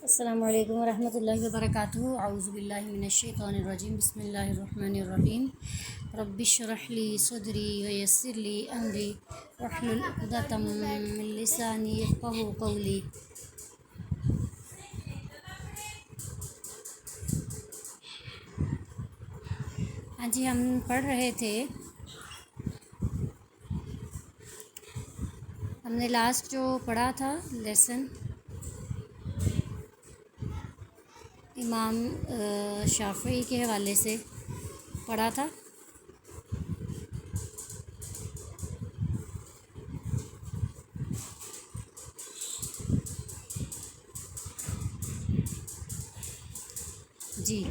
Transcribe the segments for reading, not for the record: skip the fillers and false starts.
السلام علیکم ورحمۃ اللہ وبرکاتہ۔ اعوذ باللہ من الشیطان الرجیم، بسم اللہ الرحمن الرحیم۔ رب اشرح لی صدری ویسر لی امری واحلل عقدۃ من لسانی یفقہوا قولی۔ ہاں جی، ہم پڑھ رہے تھے، ہم نے لاسٹ جو پڑھا تھا لیسن امام شافعی کے حوالے سے پڑھا تھا۔ جی،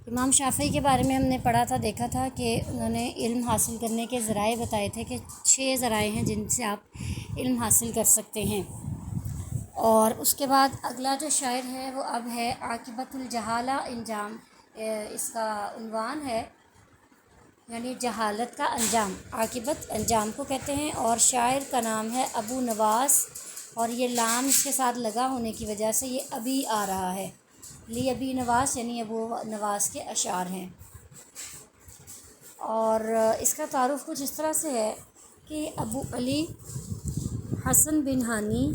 امام شافعی کے بارے میں ہم نے پڑھا تھا، دیکھا تھا کہ انہوں نے علم حاصل کرنے کے ذرائع بتائے تھے کہ 6 ذرائع ہیں جن سے آپ علم حاصل کر سکتے ہیں۔ اور اس کے بعد اگلا جو شاعر ہے وہ اب ہے عاقبۃ الجہالہ انجام، اس کا عنوان ہے، یعنی جہالت کا انجام، عاقبت انجام کو کہتے ہیں، اور شاعر کا نام ہے ابو نواس، اور یہ لام اس کے ساتھ لگا ہونے کی وجہ سے یہ ابھی آ رہا ہے، لی ابی نواس یعنی ابو نواس کے اشعار ہیں۔ اور اس کا تعارف کچھ اس طرح سے ہے کہ ابو علی حسن بن ہانی،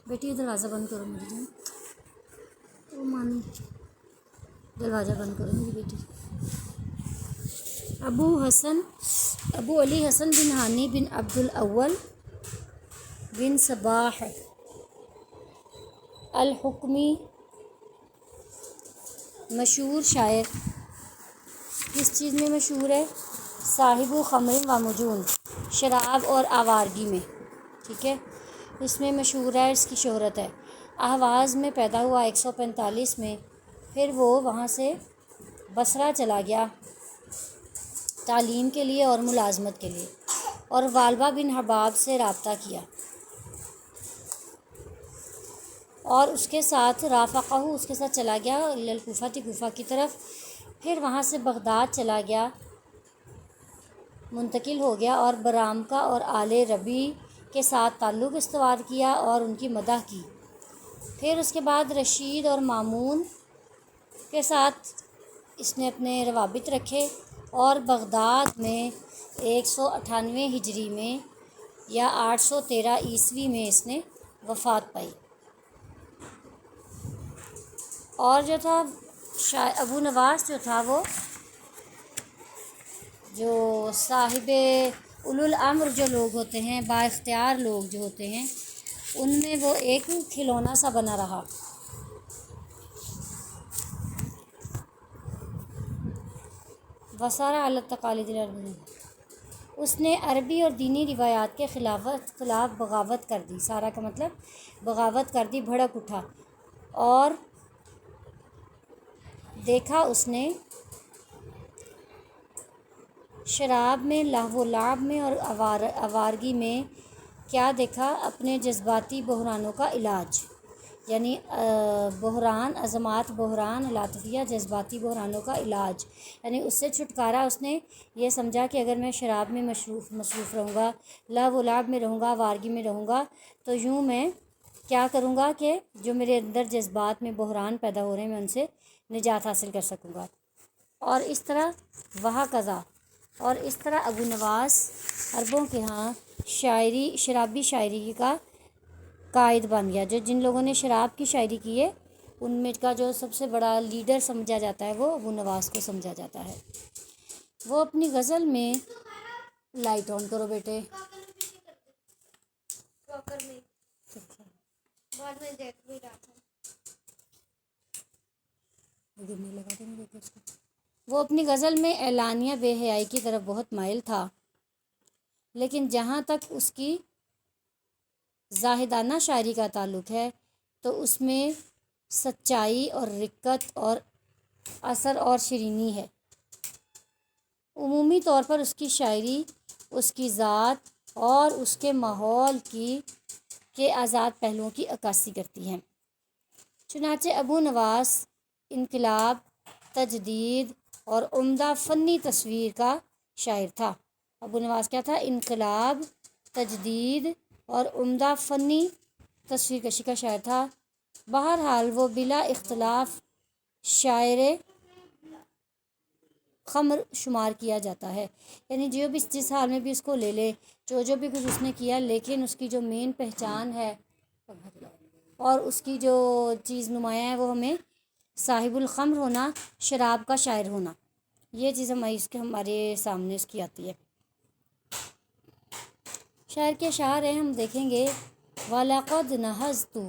بیٹی دروازہ بند کرو میری جان، او مانی دروازہ بند کرو میری بیٹی۔ ابو علی حسن بن ہانی بن عبد الاول بن صباح الحکمی، مشہور شاعر، کس چیز میں مشہور ہے؟ صاحب خمر و مجون، شراب اور آوارگی میں، ٹھیک ہے، اس میں مشہور ہے، اس کی شہرت ہے۔ اہواز میں پیدا ہوا 145 میں، پھر وہ وہاں سے بصرہ چلا گیا تعلیم کے لیے اور ملازمت کے لیے، اور والبہ بن حباب سے رابطہ کیا، اور اس کے ساتھ رافقہ، اس کے ساتھ چلا گیا الکوفہ، کوفہ کی طرف، پھر وہاں سے بغداد چلا گیا، منتقل ہو گیا، اور برامکہ اور آل ربیع کے ساتھ تعلق استوار کیا اور ان کی مدح کی۔ پھر اس کے بعد رشید اور مامون کے ساتھ اس نے اپنے روابط رکھے، اور بغداد میں 198 ہجری میں یا 813 عیسوی میں اس نے وفات پائی۔ اور جو تھا ابو نواس جو تھا، وہ جو صاحب اولو الامر جو لوگ ہوتے ہیں، با اختیار لوگ جو ہوتے ہیں، ان میں وہ ایک کھلونا سا بنا رہا۔ وسارہ علی التقالید العربی، اس نے عربی اور دینی روایات کے خلاف بغاوت کر دی، سارا کا مطلب بغاوت کر دی، بھڑک اٹھا، اور دیکھا اس نے شراب میں، لہو و لعب میں اور آوارگی میں کیا دیکھا؟ اپنے جذباتی بحرانوں کا علاج، یعنی بحران عظمات، بحران العاطفیہ، جذباتی بحرانوں کا علاج، یعنی اس سے چھٹکارا۔ اس نے یہ سمجھا کہ اگر میں شراب میں مصروف رہوں گا، لہو و لعب میں رہوں گا، آوارگی میں رہوں گا، تو یوں میں کیا کروں گا کہ جو میرے اندر جذبات میں بحران پیدا ہو رہے ہیں، میں ان سے نجات حاصل کر سکوں گا۔ اور اس طرح وہکذا، اور اس طرح ابو نواس عربوں کے ہاں شرابی شاعری کا قائد بن گیا۔ جو جن لوگوں نے شراب کی شاعری کی ہے، ان میں کا جو سب سے بڑا لیڈر سمجھا جاتا ہے، وہ ابو نواس کو سمجھا جاتا ہے۔ وہ اپنی غزل میں، لائٹ آن کرو بیٹے، وہ اپنی غزل میں اعلانیہ بے حیائی کی طرف بہت مائل تھا، لیکن جہاں تک اس کی زاہدانہ شاعری کا تعلق ہے تو اس میں سچائی اور رقت اور اثر اور شیرینی ہے۔ عمومی طور پر اس کی شاعری اس کی ذات اور اس کے ماحول کے آزاد پہلوؤں کی عکاسی کرتی ہیں۔ چنانچہ ابو نواس انقلاب، تجدید اور عمدہ فنی تصویر کا شاعر تھا۔ ابو نواس کیا تھا؟ انقلاب، تجدید اور عمدہ فنی تصویر کشی کا شاعر تھا۔ بہرحال وہ بلا اختلاف شاعر خمر شمار کیا جاتا ہے، یعنی جو بھی جس حال میں بھی اس کو لے لے، جو بھی کچھ اس نے کیا، لیکن اس کی جو مین پہچان ہے اور اس کی جو چیز نمایاں ہے وہ ہمیں صاحب الخمر ہونا، شراب کا شاعر ہونا، یہ چیز ہمارے سامنے اس کی آتی ہے۔ شاعر کے اشعار ہیں، ہم دیکھیں گے وَلَقَدْ نَهَزْتُ،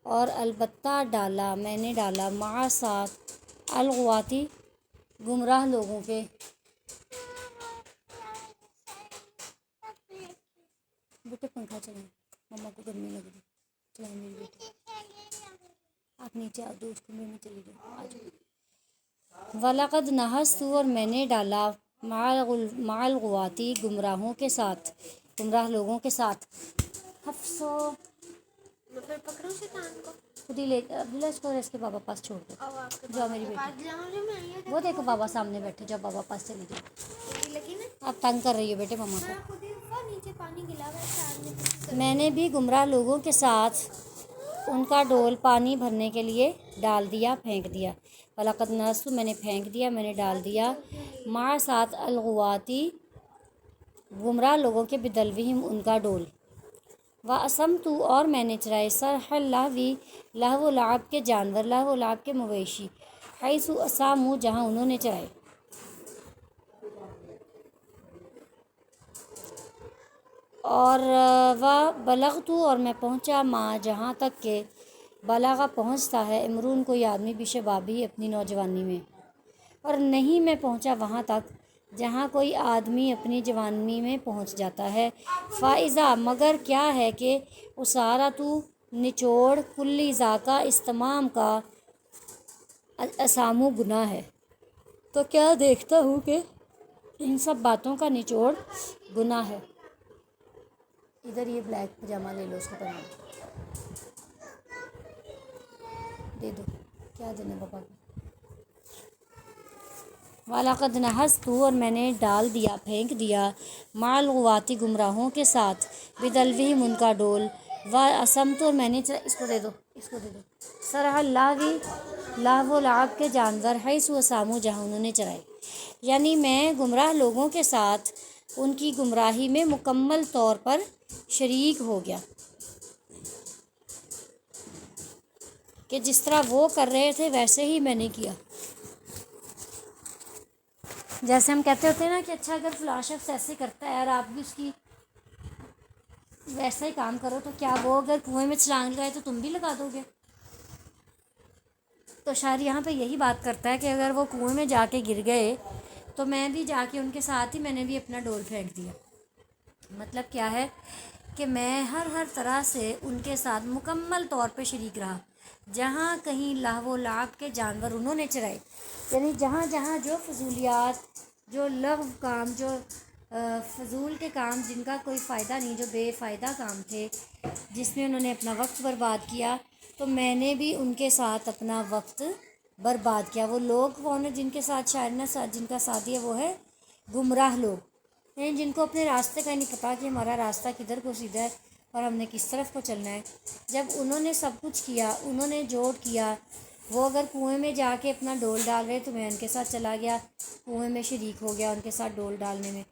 اور البتہ ڈالا، میں نے ڈالا، مع ساتھ، الغواتی، گمراہ لوگوں کے، بیٹے پنکھا چلائیں، مما کو گرمی لگ رہی، چلائیں میری بیٹی، آپ نیچے آ دو اس کمرے میں چلی جاؤ، آ جاؤ۔ وَلَقَدْ نَهَزْتُ، اور میں نے ڈالا، مع الغواتی، گمراہوں کے ساتھ، گمراہ لوگوں کے ساتھ۔ حفصو، میں پھر پکڑوں شیطان کو، خود ہی لے عبداللہ اس کو اس کے بابا پاس چھوڑ دو، جاؤ میری بیٹی، وہ دیکھو بابا سامنے بیٹھے، جاؤ بابا پاس چلی جاؤ، لگی نا آپ تنگ کر رہی ہو بیٹے مما کو۔ خود ہی نیچے پانی گلا ہوا ہے، شاعر نے میں نے بھی گمراہ لوگوں کے ساتھ ان کا ڈول پانی بھرنے کے لیے ڈال دیا، پھینک دیا۔ وَلَقَدْ نَهَزْتُ، میں نے پھینک دیا، میں نے ڈال دیا، مع ساتھ، الغواتی، گمراہ لوگوں کے، بدلوہم، ان کا ڈول۔ وَأَسَمْتُ، اور میں نے چرائے، سرح اللہوی، لہو و لعب کے جانور، لہو و لعب کے مویشی، حیث اسامو، جہاں انہوں نے چرائے۔ اور بلغت، اور میں پہنچا، ماں، جہاں تک کہ بلاغا پہنچتا ہے، امرون، کوئی آدمی، بشبابی، اپنی نوجوانی میں، اور نہیں میں پہنچا وہاں تک جہاں کوئی آدمی اپنی جوانی میں پہنچ جاتا ہے۔ فائزہ، مگر کیا ہے کہ اسارہ تو، نچوڑ، کلی ذاکا، اس تمام کا، اسامو، گناہ ہے، تو کیا دیکھتا ہوں کہ ان سب باتوں کا نچوڑ گناہ ہے۔ ادھر یہ بلیک پجامہ لے لو، اس کو پہنا دے دو، کیا دینا پاپا کو۔ وَلَقَدْ نَهَزْتُ، اور میں نے ڈال دیا، پھینک دیا، مع الغواتی، گمراہوں کے ساتھ، بدلوہم، ان کا ڈول۔ وَأَسَمْتُ، اور میں نے اس کو دے دو، اس کو دے دو، سرح اللہوی، لہو و لعب کے جانور، حیث اسامو، جہاں انہوں نے چرائے، یعنی میں گمراہ لوگوں کے ساتھ ان کی گمراہی میں مکمل طور پر شریک ہو گیا، کہ جس طرح وہ کر رہے تھے ویسے ہی میں نے کیا۔ جیسے ہم کہتے ہوتے ہیں نا کہ اچھا اگر فلاں شخص ایسے کرتا ہے اور آپ بھی اس کی ویسا ہی کام کرو، تو کیا وہ اگر کنویں میں چھلانگ لگائے تو تم بھی لگا دو گے؟ تو شاعر یہاں پہ یہی بات کرتا ہے کہ اگر وہ کنویں میں جا کے گر گئے تو میں بھی جا کے ان کے ساتھ ہی میں نے بھی اپنا ڈول پھینک دیا۔ مطلب کیا ہے کہ میں ہر طرح سے ان کے ساتھ مکمل طور پہ شریک رہا، جہاں کہیں لہو و لعب کے جانور انہوں نے چرائے، یعنی جہاں جہاں جو فضولیات، جو لغو کام، جو فضول کے کام جن کا کوئی فائدہ نہیں، جو بے فائدہ کام تھے، جس میں انہوں نے اپنا وقت برباد کیا، تو میں نے بھی ان کے ساتھ اپنا وقت برباد کیا۔ وہ لوگ کون ہیں جن کے ساتھ شاعر نے جن کا ساتھ دیا؟ وہ ہے گمراہ لوگ، یعنی جن کو اپنے راستے کا نہیں پتہ کہ ہمارا راستہ کدھر کو سیدھا ہے اور ہم نے کس طرف کو چلنا ہے۔ جب انہوں نے سب کچھ کیا، انہوں نے جوڑ کیا، وہ اگر کنویں میں جا کے اپنا ڈول ڈال رہے تو میں ان کے ساتھ چلا گیا، کنویں میں شریک ہو گیا ان کے ساتھ ڈول ڈالنے میں۔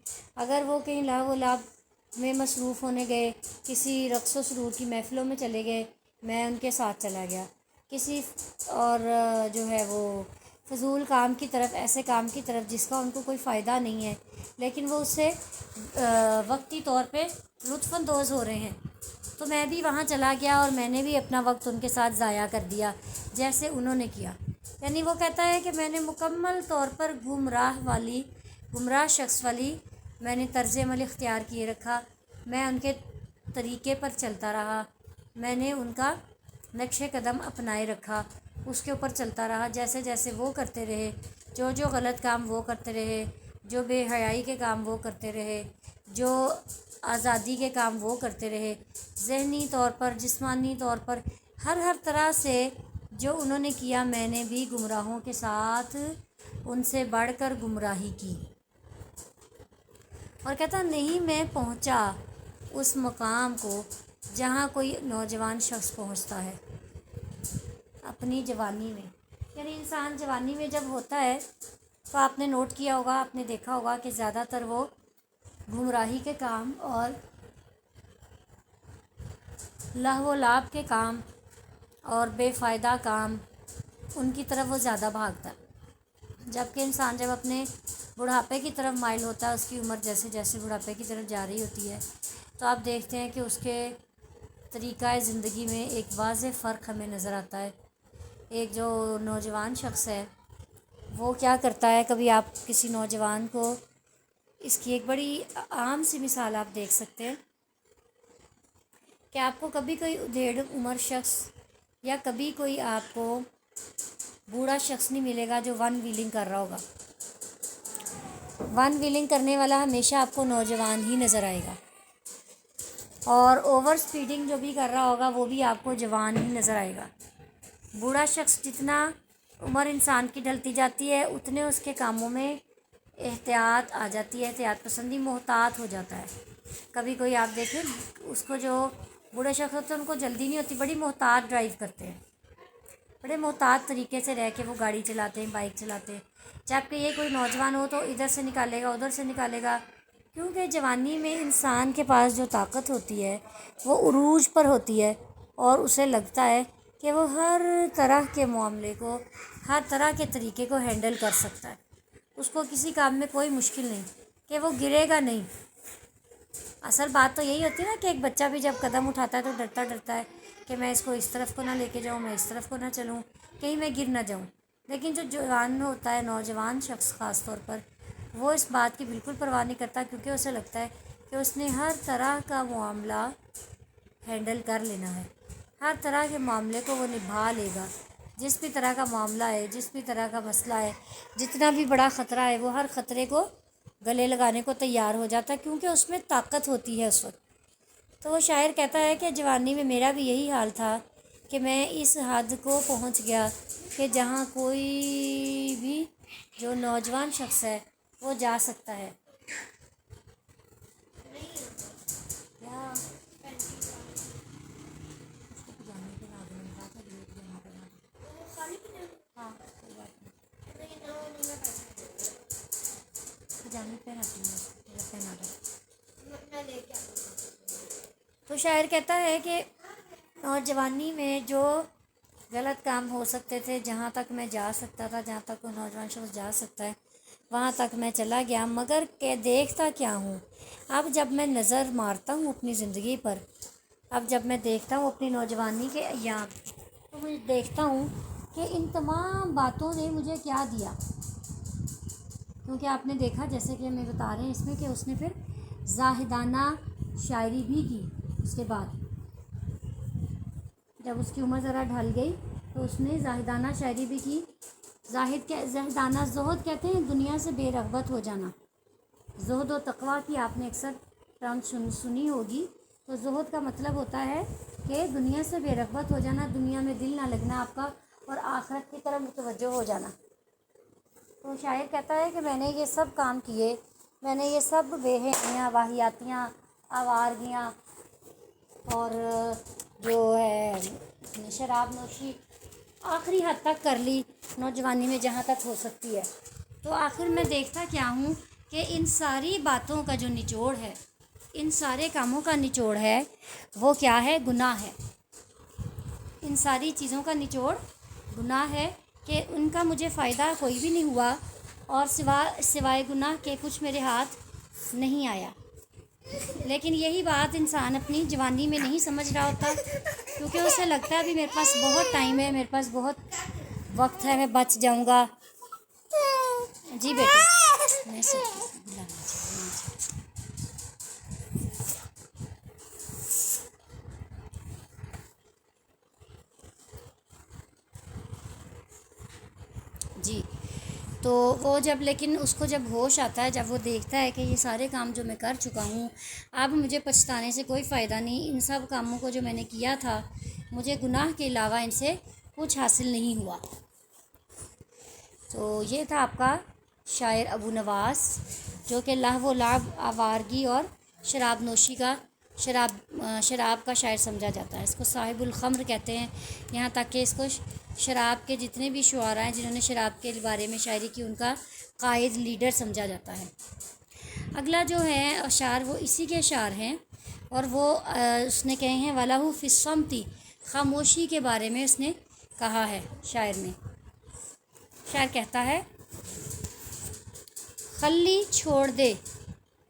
اگر وہ کہیں لہو و لعب میں مصروف ہونے گئے، کسی رقص و سرور کی محفلوں میں چلے گئے، میں ان کے ساتھ چلا گیا۔ کسی اور جو ہے وہ فضول کام کی طرف، ایسے کام کی طرف جس کا ان کو کوئی فائدہ نہیں ہے، لیکن وہ اس سے وقتی طور پہ لطف اندوز ہو رہے ہیں، تو میں بھی وہاں چلا گیا اور میں نے بھی اپنا وقت ان کے ساتھ ضائع کر دیا جیسے انہوں نے کیا۔ یعنی وہ کہتا ہے کہ میں نے مکمل طور پر گمراہ شخص والی میں نے طرز عمل اختیار کیے رکھا، میں ان کے طریقے پر چلتا رہا، میں نے ان کا نقش قدم اپنائے رکھا، اس کے اوپر چلتا رہا، جیسے جیسے وہ کرتے رہے، جو غلط کام وہ کرتے رہے، جو بے حیائی کے کام وہ کرتے رہے، جو آزادی کے کام وہ کرتے رہے، ذہنی طور پر، جسمانی طور پر، ہر طرح سے جو انہوں نے کیا، میں نے بھی گمراہوں کے ساتھ ان سے بڑھ کر گمراہی کی۔ اور کہتا نہیں میں پہنچا اس مقام کو جہاں کوئی نوجوان شخص پہنچتا ہے اپنی جوانی میں، یعنی انسان جوانی میں جب ہوتا ہے تو آپ نے نوٹ کیا ہوگا، آپ نے دیکھا ہوگا کہ زیادہ تر وہ گمراہی کے کام اور لہو و لعب کے کام اور بے فائدہ کام، ان کی طرف وہ زیادہ بھاگتا ہے۔ جبکہ انسان جب اپنے بڑھاپے کی طرف مائل ہوتا ہے، اس کی عمر جیسے جیسے بڑھاپے کی طرف جا رہی ہوتی ہے، تو آپ دیکھتے ہیں کہ اس کے طریقہ زندگی میں ایک واضح فرق ہمیں نظر آتا ہے۔ ایک جو نوجوان شخص ہے وہ کیا کرتا ہے، کبھی آپ کسی نوجوان کو، اس کی ایک بڑی عام سی مثال آپ دیکھ سکتے ہیں کہ آپ کو کبھی کوئی ادھیڑ عمر شخص یا کبھی کوئی آپ کو بوڑھا شخص نہیں ملے گا جو ون ویلنگ کر رہا ہوگا۔ ون ویلنگ کرنے والا ہمیشہ آپ کو نوجوان ہی نظر آئے گا، اور اوور سپیڈنگ جو بھی کر رہا ہوگا وہ بھی آپ کو جوان ہی نظر آئے گا۔ بوڑھا شخص جتنا عمر انسان کی ڈھلتی جاتی ہے اتنے اس کے کاموں میں احتیاط آ جاتی ہے، احتیاط پسندی، محتاط ہو جاتا ہے۔ کبھی کوئی آپ دیکھیں اس کو، جو بوڑھے شخص ہوتے ہیں ان کو جلدی نہیں ہوتی، بڑی محتاط ڈرائیو کرتے ہیں، بڑے محتاط طریقے سے رہ کے وہ گاڑی چلاتے ہیں، بائک چلاتے ہیں۔ جبکہ یہ کوئی نوجوان ہو تو ادھر سے نکالے گا ادھر سے نکالے گا، کیونکہ جوانی میں انسان کے پاس جو طاقت ہوتی ہے وہ عروج پر ہوتی ہے، اور اسے لگتا ہے کہ وہ ہر طرح کے معاملے کو، ہر طرح کے طریقے کو ہینڈل کر سکتا ہے۔ اس کو کسی کام میں کوئی مشکل نہیں کہ وہ گرے گا نہیں۔ اصل بات تو یہی ہوتی ہے نا کہ ایک بچہ بھی جب قدم اٹھاتا ہے تو ڈرتا ڈرتا ہے کہ میں اس کو اس طرف کو نہ لے کے جاؤں، میں اس طرف کو نہ چلوں، کہیں میں گر نہ جاؤں۔ لیکن جو جوان ہوتا ہے، نوجوان شخص خاص طور پر، وہ اس بات کی بالکل پرواہ نہیں کرتا، کیونکہ اسے لگتا ہے کہ اس نے ہر طرح کا معاملہ ہینڈل کر لینا ہے، ہر طرح کے معاملے کو وہ نبھا لے گا۔ جس بھی طرح کا معاملہ ہے، جس بھی طرح کا مسئلہ ہے، جتنا بھی بڑا خطرہ ہے، وہ ہر خطرے کو گلے لگانے کو تیار ہو جاتا ہے، کیونکہ اس میں طاقت ہوتی ہے اس وقت۔ تو وہ شاعر کہتا ہے کہ جوانی میں میرا بھی یہی حال تھا کہ میں اس حد کو پہنچ گیا کہ جہاں کوئی بھی جو نوجوان شخص ہے وہ جا سکتا ہے۔ تو شاعر کہتا ہے کہ نوجوانی میں جو غلط کام ہو سکتے تھے، جہاں تک میں جا سکتا تھا، جہاں تک کوئی نوجوان شخص جا سکتا ہے، وہاں تک میں چلا گیا، مگر کہ دیکھتا کیا ہوں۔ اب جب میں نظر مارتا ہوں اپنی زندگی پر، اب جب میں دیکھتا ہوں اپنی نوجوانی کے ایام، تو میں دیکھتا ہوں کہ ان تمام باتوں نے مجھے کیا دیا۔ کیونکہ آپ نے دیکھا، جیسے کہ ہمیں بتا رہے ہیں اس میں، کہ اس نے پھر زاہدانہ شاعری بھی کی۔ اس کے بعد جب اس کی عمر ذرا ڈھل گئی تو اس نے زاہدانہ شاعری بھی کی۔ زاہدانہ، زہد کہتے ہیں دنیا سے بے رغبت ہو جانا۔ زہد و تقویٰ کی آپ نے اکثر ٹرم سنی ہوگی۔ تو زہد کا مطلب ہوتا ہے کہ دنیا سے بے رغبت ہو جانا، دنیا میں دل نہ لگنا آپ کا، اور آخرت کی طرف متوجہ ہو جانا۔ تو شاعر کہتا ہے کہ میں نے یہ سب کام کیے، میں نے یہ سب بے حیاں، واہیاتیاں، آوارگیاں، اور جو ہے شراب نوشی آخری حد تک کر لی نوجوانی میں جہاں تک ہو سکتی ہے۔ تو آخر میں دیکھتا کیا ہوں کہ ان ساری باتوں کا جو نچوڑ ہے، ان سارے کاموں کا نچوڑ ہے، وہ کیا ہے؟ گناہ ہے۔ ان ساری چیزوں کا نچوڑ گناہ ہے کہ ان کا مجھے فائدہ کوئی بھی نہیں ہوا، اور سوائے گناہ کے کچھ میرے ہاتھ نہیں آیا۔ لیکن یہی بات انسان اپنی جوانی میں نہیں سمجھ رہا ہوتا، کیونکہ اسے لگتا ہے ابھی میرے پاس بہت ٹائم ہے، میرے پاس بہت وقت ہے، میں بچ جاؤں گا۔ جی بیٹے، میں جی، تو وہ جب، لیکن اس کو جب ہوش آتا ہے، جب وہ دیکھتا ہے کہ یہ سارے کام جو میں کر چکا ہوں، اب مجھے پچھتانے سے کوئی فائدہ نہیں، ان سب کاموں کو جو میں نے کیا تھا، مجھے گناہ کے علاوہ ان سے کچھ حاصل نہیں ہوا۔ تو یہ تھا آپ کا شاعر ابو نواس، جو کہ لہو و لعب، آوارگی اور شراب نوشی کا شراب کا شاعر سمجھا جاتا ہے. اس کو صاحب الخمر کہتے ہیں. یہاں تک کہ اس کو شراب کے جتنے بھی شعراء ہیں جنہوں نے شراب کے بارے میں شاعری کی ان کا قائد لیڈر سمجھا جاتا ہے. اگلا جو ہے اشعار وہ اسی کے اشعار ہیں اور وہ اس نے کہے ہیں وَلَهُ فِي الصَّمْتِ، خاموشی کے بارے میں اس نے کہا ہے شاعر نے. شاعر کہتا ہے خلی چھوڑ دے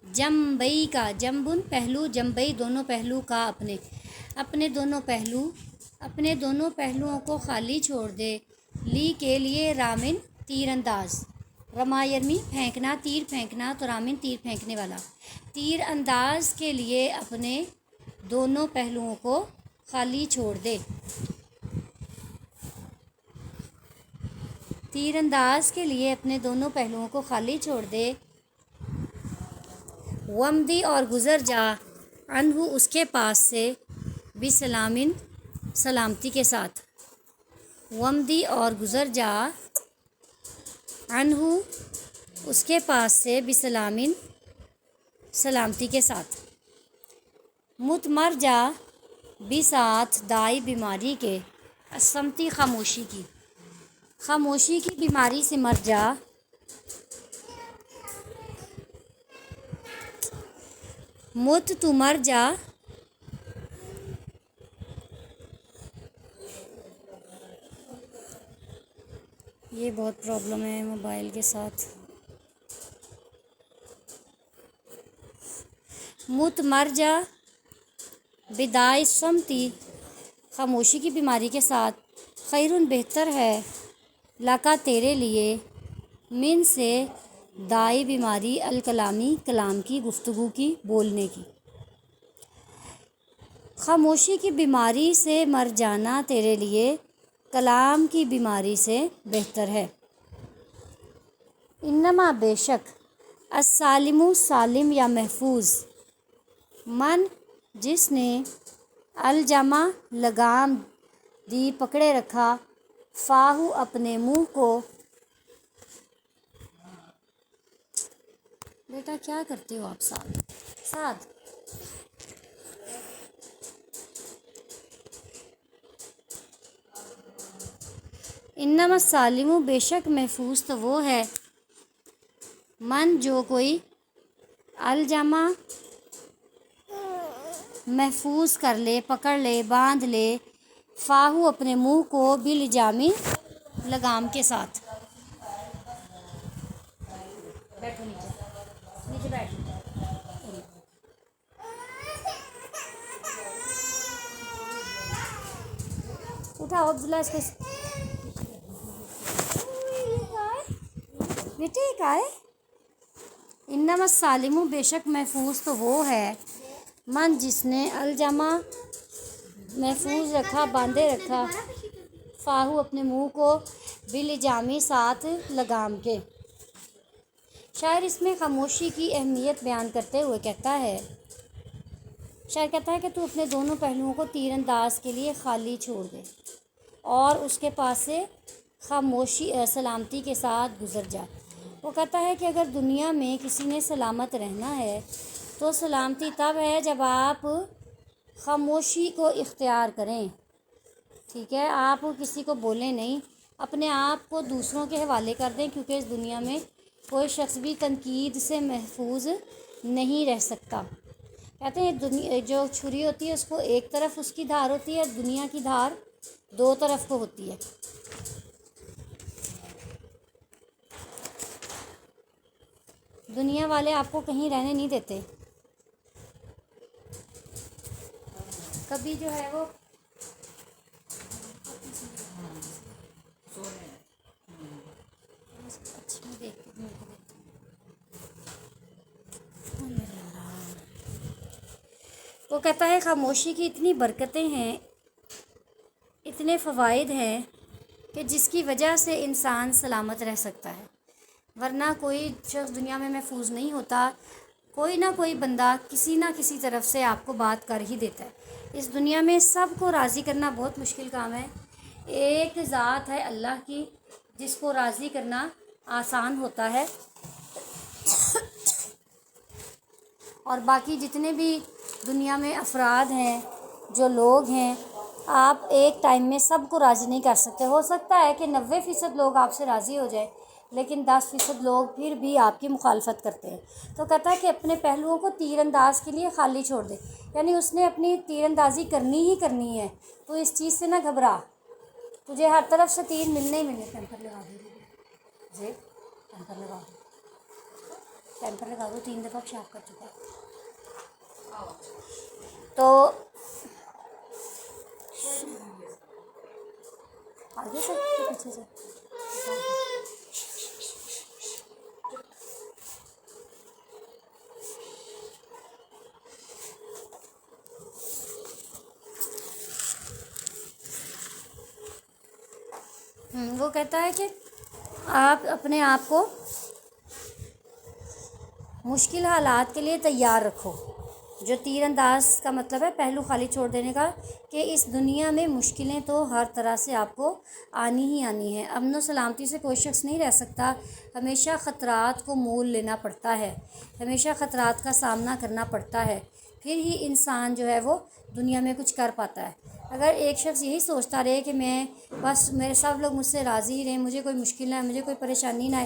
جمبئی کا، جمبن پہلو، جمبئی دونوں پہلو کا، اپنے دونوں پہلوؤں کو خالی چھوڑ دے. لی کے لیے رامن تیر انداز، رما یرمی پھینکنا، تیر پھینکنا، تو رامن تیر پھینکنے والا. تیر انداز کے لیے اپنے دونوں پہلوؤں کو خالی چھوڑ دے. تیر انداز کے لیے اپنے دونوں پہلوؤں کو خالی چھوڑ دے. ومدی اور گزر جا عنہ اس کے پاس سے، بسلامن سلامتی کے ساتھ. ومدی اور گزر جا عنہ اس کے پاس سے، بسلامن سلامتی کے ساتھ. مت مر جا بساتھ دائی بیماری کے، الصمتی خاموشی کی بیماری سے مر جا. مت تو مر جا یہ بہت پرابلم ہے موبائل کے ساتھ. مت مر جا بدائے سمتی، خاموشی کی بیماری کے ساتھ. خیرن بہتر ہے، لاکا تیرے لیے، من سے دائی بیماری، الکلامی کلام کی، گفتگو کی، بولنے کی. خاموشی کی بیماری سے مر جانا تیرے لیے کلام کی بیماری سے بہتر ہے. انما بے شک، السالم سالم یا محفوظ، من جس نے، الجما لگام دی پکڑے رکھا، فاہو اپنے منہ کو. بیٹا کیا کرتے ہو آپ ساتھ انما السالم بے شک محفوظ تو وہ ہے، من جو کوئی، الجما محفوظ کر لے، پکڑ لے، باندھ لے، فاہو اپنے منہ کو، بالجامی لگام کے ساتھ. بیٹھو نیچے بیٹھ. اٹھاؤ عبداللہ اس کو. بیٹے کا ہے. انما السالم بے شک محفوظ تو وہ ہے، من جس نے، الجما محفوظ رکھا، باندھے رکھا، فاہو اپنے منہ کو، بالجامی ساتھ لگام کے. شاعر اس میں خاموشی کی اہمیت بیان کرتے ہوئے کہتا ہے، شاعر کہتا ہے کہ تو اپنے دونوں پہلوؤں کو تیر انداز کے لیے خالی چھوڑ دے اور اس کے پاس سے خاموشی سلامتی کے ساتھ گزر جا. وہ کہتا ہے کہ اگر دنیا میں کسی نے سلامت رہنا ہے تو سلامتی تب ہے جب آپ خاموشی کو اختیار کریں. ٹھیک ہے، آپ کسی کو بولیں نہیں، اپنے آپ کو دوسروں کے حوالے کر دیں، کیونکہ اس دنیا میں کوئی شخص بھی تنقید سے محفوظ نہیں رہ سکتا. کہتے ہیں جو چھری ہوتی ہے اس کو ایک طرف اس کی دھار ہوتی ہے، دنیا کی دھار دو طرف کو ہوتی ہے. دنیا والے آپ کو کہیں رہنے نہیں دیتے. کبھی جو ہے وہ وہ کہتا ہے خاموشی کی اتنی برکتیں ہیں، اتنے فوائد ہیں کہ جس کی وجہ سے انسان سلامت رہ سکتا ہے، ورنہ کوئی شخص دنیا میں محفوظ نہیں ہوتا. کوئی نہ کوئی بندہ کسی نہ کسی طرف سے آپ کو بات کر ہی دیتا ہے. اس دنیا میں سب کو راضی کرنا بہت مشکل کام ہے. ایک ذات ہے اللہ کی جس کو راضی کرنا آسان ہوتا ہے، اور باقی جتنے بھی دنیا میں افراد ہیں، جو لوگ ہیں، آپ ایک ٹائم میں سب کو راضی نہیں کر سکتے۔ ہو سکتا ہے کہ 90% لوگ آپ سے راضی ہو جائیں، لیکن 10% لوگ پھر بھی آپ کی مخالفت کرتے ہیں۔ تو کہتا ہے کہ اپنے پہلوؤں کو تیر انداز کے لیے خالی چھوڑ دے، یعنی اس نے اپنی تیر اندازی کرنی ہی کرنی ہے، تو اس چیز سے نہ گھبرا، تجھے ہر طرف سے تیر ملنے ہی ملنے۔ ٹیمپر لگا دو جی، ٹیمپر لگا دو، ٹیمپر لگا دو، 3 دفعہ پیشاب کر چکا ہے۔ تو آگے سے کہ پیچھے سے؟ وہ کہتا ہے کہ آپ اپنے آپ کو مشکل حالات کے لیے تیار رکھو۔ جو تیر انداز کا مطلب ہے پہلو خالی چھوڑ دینے کا، کہ اس دنیا میں مشکلیں تو ہر طرح سے آپ کو آنی ہی آنی ہیں۔ امن و سلامتی سے کوئی شخص نہیں رہ سکتا، ہمیشہ خطرات کو مول لینا پڑتا ہے، ہمیشہ خطرات کا سامنا کرنا پڑتا ہے، پھر ہی انسان جو ہے وہ دنیا میں کچھ کر پاتا ہے۔ اگر ایک شخص یہی سوچتا رہے کہ میں بس میرے سب لوگ مجھ سے راضی ہی رہیں، مجھے کوئی مشکل نہ ہے، مجھے کوئی پریشانی نہ آئے،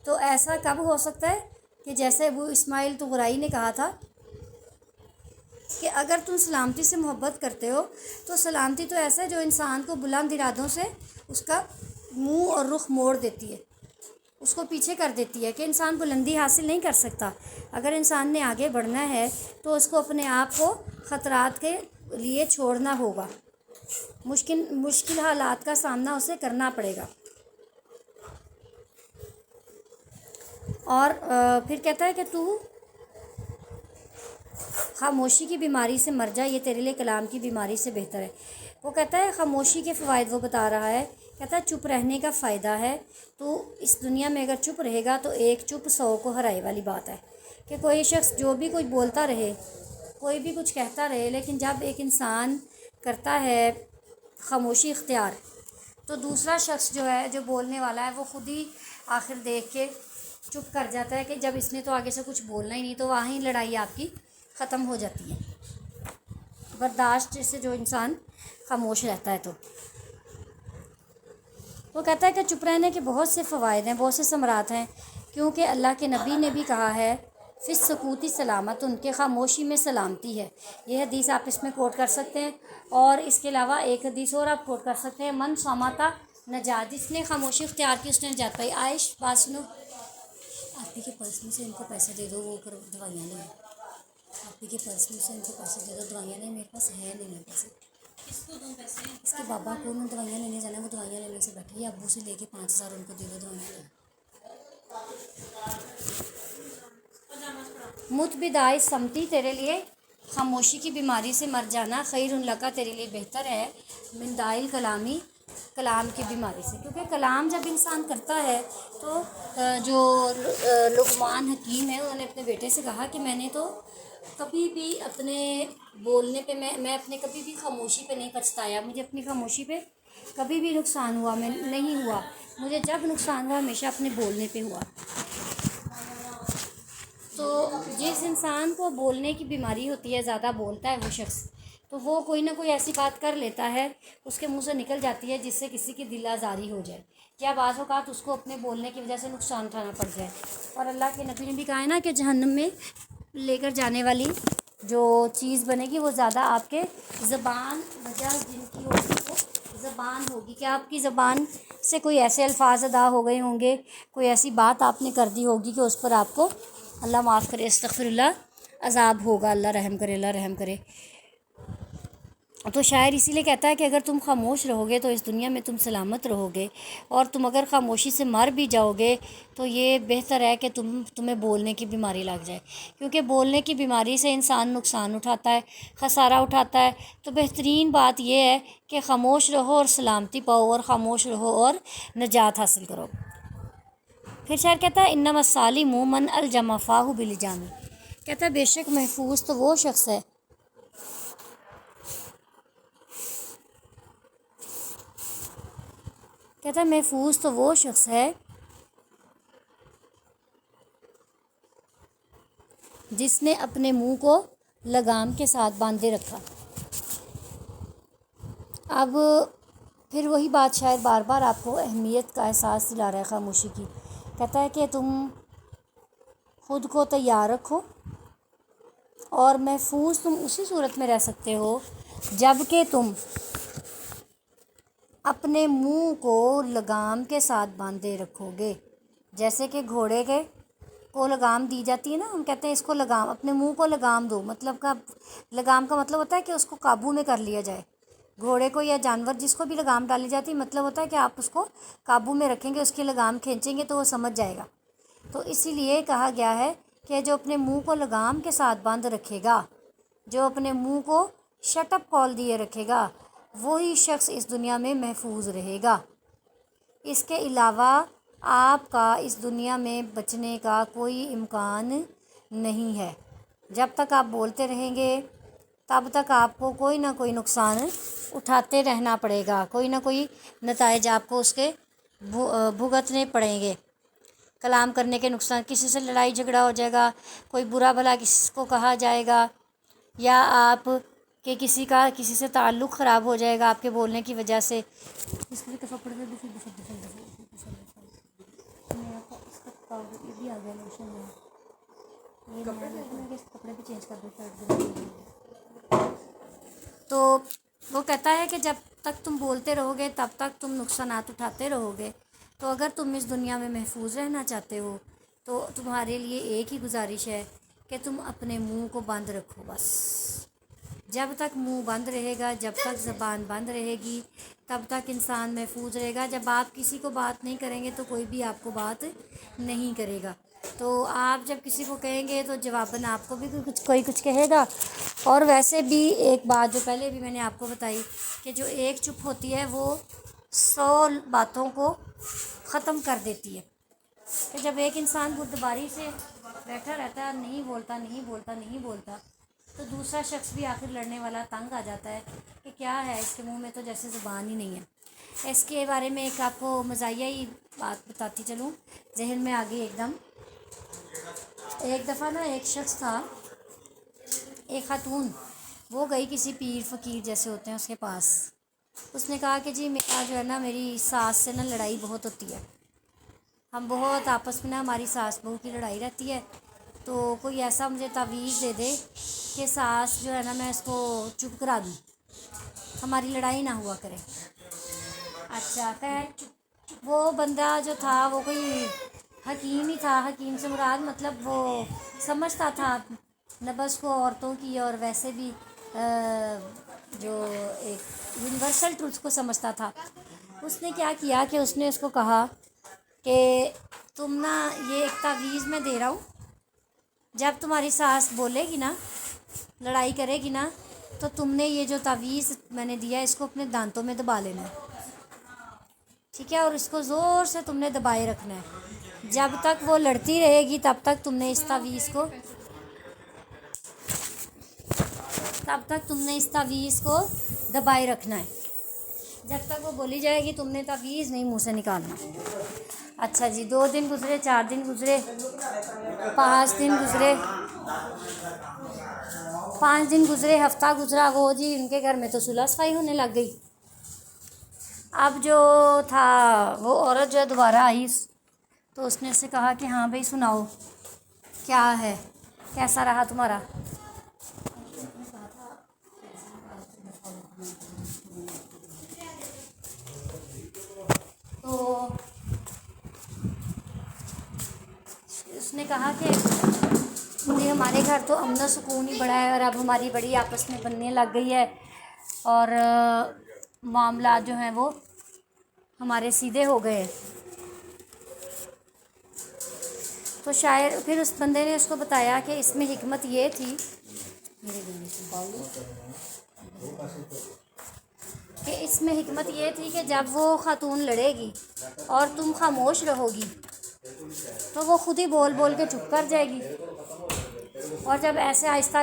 تو ایسا کب ہو سکتا ہے کہ جیسے ابو اسماعیل طغرائی نے کہا تھا کہ اگر تم سلامتی سے محبت کرتے ہو تو سلامتی تو ایسا ہے جو انسان کو بلند ارادوں سے اس کا منہ اور رخ موڑ دیتی ہے، اس کو پیچھے کر دیتی ہے، کہ انسان بلندی حاصل نہیں کر سکتا۔ اگر انسان نے آگے بڑھنا ہے تو اس کو اپنے آپ کو خطرات کے لیے چھوڑنا ہوگا، مشکل حالات کا سامنا اسے کرنا پڑے گا۔ اور پھر کہتا ہے کہ تو خاموشی کی بیماری سے مر جا، یہ تیرے لیے کلام کی بیماری سے بہتر ہے۔ وہ کہتا ہے خاموشی کے فوائد وہ بتا رہا ہے، کہتا ہے چپ رہنے کا فائدہ ہے، تو اس دنیا میں اگر چپ رہے گا تو ایک چپ 100 کو ہرائے والی بات ہے، کہ کوئی شخص جو بھی کوئی بولتا رہے، کوئی بھی کچھ کہتا رہے، لیکن جب ایک انسان کرتا ہے خاموشی اختیار، تو دوسرا شخص جو ہے، جو بولنے والا ہے، وہ خود ہی آخر دیکھ کے چپ کر جاتا ہے، کہ جب اس نے تو آگے سے کچھ بولنا ہی نہیں، تو وہیں لڑائی آپ کی ختم ہو جاتی ہے، برداشت سے جو انسان خاموش رہتا ہے۔ تو وہ کہتا ہے کہ چپ رہنے کے بہت سے فوائد ہیں، بہت سے ثمرات ہیں، کیونکہ اللہ کے نبی نے بھی کہا ہے فی السکوت سلامت، ان کے خاموشی میں سلامتی ہے۔ یہ حدیث آپ اس میں کوٹ کر سکتے ہیں، اور اس کے علاوہ ایک حدیث اور آپ کوٹ کر سکتے ہیں، من صامتا نجات، جس نے خاموشی اختیار کی اس نے نجات پائی۔ عائش بات سنو، آپ ہی کے پرس میں سے ان کو پیسے دے دو، وہ اوپر دوائیاں لیں، آپ ہی کے پرس میں سے ان کو پیسے دے دو، دوائیاں لیں، میرے پاس ہے نہیں میرے پیسے، اس کے بابا کو انہوں دوائیاں لینے جانا ہے، وہ دوائیاں لینے سے بیٹھے، ابو سے لے کے 5000 ان کو دے دو دوائیاں لیں۔ متبدائے سمتی، تیرے لیے خاموشی کی بیماری سے مر جانا خیر لکا، تیرے لیے بہتر ہے، من دائل کلامی، کلام کی بیماری سے، کیونکہ کلام جب انسان کرتا ہے تو جو لقمان حکیم ہے، انہوں نے اپنے بیٹے سے کہا کہ میں نے تو کبھی بھی اپنے بولنے پہ میں اپنے کبھی بھی خاموشی پہ نہیں پچھتایا، مجھے اپنی خاموشی پہ کبھی بھی نقصان ہوا میں نہیں ہوا، مجھے جب نقصان ہوا ہمیشہ اپنے بولنے پہ ہوا۔ تو جس انسان کو بولنے کی بیماری ہوتی ہے، زیادہ بولتا ہے وہ شخص، تو وہ کوئی نہ کوئی ایسی بات کر لیتا ہے، اس کے منہ سے نکل جاتی ہے جس سے کسی کی دل آزاری ہو جائے، یا بعض اوقات اس کو اپنے بولنے کی وجہ سے نقصان اٹھانا پڑ جائے۔ اور اللہ کے نبی نے بھی کہا ہے نا کہ جہنم میں لے کر جانے والی جو چیز بنے گی وہ زیادہ آپ کے زبان وجہ جن کی ہوگی وہ زبان ہوگی، کہ آپ کی زبان سے کوئی ایسے الفاظ ادا ہو گئے ہوں گے، کوئی ایسی بات آپ نے کر دی ہوگی کہ اس پر آپ کو اللہ معاف کرے، استغفر اللہ، عذاب ہوگا، اللہ رحم کرے، اللہ رحم کرے۔ تو شاعر اسی لیے کہتا ہے کہ اگر تم خاموش رہو گے تو اس دنیا میں تم سلامت رہو گے، اور تم اگر خاموشی سے مر بھی جاؤ گے تو یہ بہتر ہے کہ تمہیں بولنے کی بیماری لگ جائے، کیونکہ بولنے کی بیماری سے انسان نقصان اٹھاتا ہے، خسارہ اٹھاتا ہے۔ تو بہترین بات یہ ہے کہ خاموش رہو اور سلامتی پاؤ، اور خاموش رہو اور نجات حاصل کرو۔ پھر شاعر کہتا ہے انما السالم من الجم فاہ بالجام، کہتا ہے بے شک محفوظ تو وہ شخص ہے، کہتا ہے محفوظ تو وہ شخص ہے جس نے اپنے منہ کو لگام کے ساتھ باندھے رکھا۔ اب پھر وہی بات شاعر بار بار آپ کو اہمیت کا احساس دلا رہا ہے خاموشی کی۔ کہتا ہے کہ تم خود کو تیار رکھو اور محفوظ تم اسی صورت میں رہ سکتے ہو جب کہ تم اپنے منہ کو لگام کے ساتھ باندھے رکھو گے۔ جیسے کہ گھوڑے کے کو لگام دی جاتی ہے نا، ہم کہتے ہیں اس کو لگام، اپنے منہ کو لگام دو، مطلب کا لگام کا مطلب ہوتا ہے کہ اس کو قابو میں کر لیا جائے۔ گھوڑے کو یا جانور جس کو بھی لگام ڈالی جاتی ہے، مطلب ہوتا ہے کہ آپ اس کو قابو میں رکھیں گے، اس کی لگام کھینچیں گے تو وہ سمجھ جائے گا۔ تو اسی لیے کہا گیا ہے کہ جو اپنے منہ کو لگام کے ساتھ باندھ رکھے گا، جو اپنے منہ کو شٹ اپ کال دیے رکھے گا، وہی شخص اس دنیا میں محفوظ رہے گا۔ اس کے علاوہ آپ کا اس دنیا میں بچنے کا کوئی امکان نہیں ہے۔ جب تک آپ بولتے رہیں گے تب تک آپ کو کوئی نہ کوئی نقصان اٹھاتے رہنا پڑے گا، کوئی نہ کوئی نتائج آپ کو اس کے بھگتنے پڑیں گے۔ کلام کرنے کے نقصان، کسی سے لڑائی جھگڑا ہو جائے گا، کوئی برا بھلا کسی کو کہا جائے گا، یا آپ کہ کسی سے تعلق خراب ہو جائے گا آپ کے بولنے کی وجہ سے۔ اس کے دفعہ پڑھ دے یہ بھی آ گیا لوشن میں، یہ کپڑے بھی چینج کر دو۔ تو وہ کہتا ہے کہ جب تک تم بولتے رہو گے تب تک تم نقصانات اٹھاتے رہو گے۔ تو اگر تم اس دنیا میں محفوظ رہنا چاہتے ہو تو تمہارے لیے ایک ہی گزارش ہے کہ تم اپنے منہ کو بند رکھو بس۔ جب تک منہ بند رہے گا، جب تک زبان بند رہے گی، تب تک انسان محفوظ رہے گا۔ جب آپ کسی کو بات نہیں کریں گے تو کوئی بھی آپ کو بات نہیں کرے گا۔ تو آپ جب کسی کو کہیں گے تو جواباً آپ کو بھی کوئی کچھ کہے گا۔ اور ویسے بھی ایک بات جو پہلے بھی میں نے آپ کو بتائی کہ جو ایک چپ ہوتی ہے وہ 100 باتوں کو ختم کر دیتی ہے۔ کہ جب ایک انسان بردباری سے بیٹھا رہتا ہے، نہیں بولتا تو دوسرا شخص بھی آخر لڑنے والا تنگ آ جاتا ہے کہ کیا ہے اس کے منہ میں تو جیسے زبان ہی نہیں ہے۔ اس کے بارے میں ایک آپ کو مزاحیہ ہی بات بتاتی چلوں، ذہن میں آ گئی ایک دم۔ ایک دفعہ نا ایک شخص تھا، ایک خاتون، وہ گئی کسی پیر فقیر جیسے ہوتے ہیں اس کے پاس۔ اس نے کہا کہ جی میرا جو ہے نا میری ساس سے نا لڑائی بہت ہوتی ہے، ہم بہت آپس میں نا ہماری ساس بہو کی لڑائی رہتی ہے، تو کوئی ایسا مجھے تعویذ دے دے کہ ساس جو ہے نا میں اس کو چپ کرا دوں، ہماری لڑائی نہ ہوا کرے۔ اچھا، خیر وہ بندہ جو تھا وہ کوئی حکیم ہی تھا۔ حکیم سے مراد مطلب وہ سمجھتا تھا نبض کو عورتوں کی، اور ویسے بھی جو ایک یونیورسل ٹروتھ کو سمجھتا تھا۔ اس نے کیا کیا کہ اس نے اس کو کہا کہ تم نا یہ ایک تعویذ میں دے رہا ہوں، جب تمہاری ساس بولے گی نا، لڑائی کرے گی نا، تو تم نے یہ جو تعویذ میں نے دیا اس کو اپنے دانتوں میں دبا لینا ہے، ٹھیک ہے؟ اور اس کو زور سے تم نے دبائے رکھنا ہے۔ جب تک وہ لڑتی رہے گی تب تک تم نے اس تعویذ کو دبائے رکھنا ہے، جب تک وہ بولی جائے گی تم نے تعویذ نہیں منہ سے نکالنا۔ اچھا جی، 2 دن گزرے، 4 دن گزرے، 5 دن گزرے، 5 دن گزرے، ہفتہ گزرا، وہ جی ان کے گھر میں تو صلح صفائی ہونے لگ گئی۔ اب جو تھا وہ عورت جو ہے دوبارہ آئی تو اس نے اس سے کہا کہ ہاں بھائی سناؤ کیا ہے، کیسا رہا تمہارا؟ تو اس نے کہا کہ جی ہمارے گھر تو امن و سکون ہی بڑا ہے، اور اب ہماری بڑی آپس میں بننے لگ گئی ہے، اور معاملات جو ہیں وہ ہمارے سیدھے ہو گئے ہیں۔ تو شاعر پھر اس بندے نے اس کو بتایا کہ اس میں حکمت یہ تھی کہ جب وہ خاتون لڑے گی اور تم خاموش رہو گی تو وہ خود ہی بول بول کے چپ کر جائے گی، اور جب ایسے آہستہ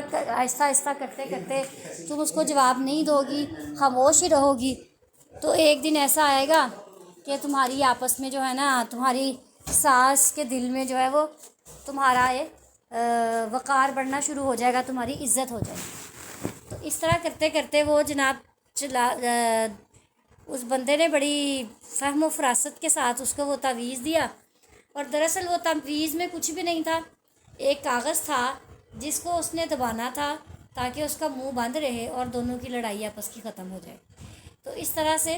آہستہ کرتے کرتے تم اس کو جواب نہیں دو گی، خاموش ہی رہو گی، تو ایک دن ایسا آئے گا کہ تمہاری آپس میں جو ہے نا، تمہاری ساس کے دل میں جو ہے وہ تمہارا وقار بڑھنا شروع ہو جائے گا، تمہاری عزت ہو جائے گی۔ تو اس طرح کرتے کرتے وہ جناب اس بندے نے بڑی فہم و فراست کے ساتھ اس کو وہ تعویذ دیا، اور دراصل وہ تعویذ میں کچھ بھی نہیں تھا، ایک کاغذ تھا جس کو اس نے دبانا تھا تاکہ اس کا منہ بند رہے اور دونوں کی لڑائی آپس کی ختم ہو جائے۔ تو اس طرح سے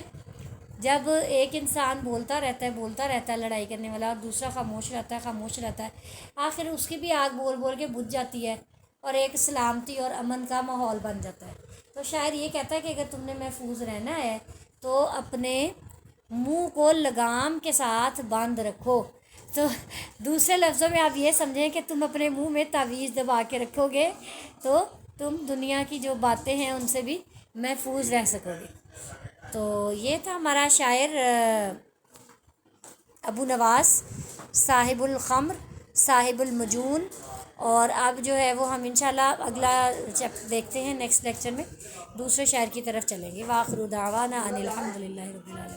جب ایک انسان بولتا رہتا ہے لڑائی کرنے والا، اور دوسرا خاموش رہتا ہے، آخر اس کی بھی آگ بول بول کے بجھ جاتی ہے اور ایک سلامتی اور امن کا ماحول بن جاتا ہے۔ تو شاعر یہ کہتا ہے کہ اگر تم نے محفوظ رہنا ہے تو اپنے منہ کو لگام کے ساتھ باندھ رکھو۔ تو دوسرے لفظوں میں آپ یہ سمجھیں کہ تم اپنے منہ میں تعویذ دبا کے رکھو گے تو تم دنیا کی جو باتیں ہیں ان سے بھی محفوظ رہ سکو گے۔ تو یہ تھا ہمارا شاعر ابو نواس صاحب الخمر صاحب المجون، اور اب جو ہے وہ ہم انشاءاللہ اگلا دیکھتے ہیں، نیکسٹ لیکچر میں دوسرے شاعر کی طرف چلیں گے۔ وآخر دعوانا ان الحمد للہ رب العالمین۔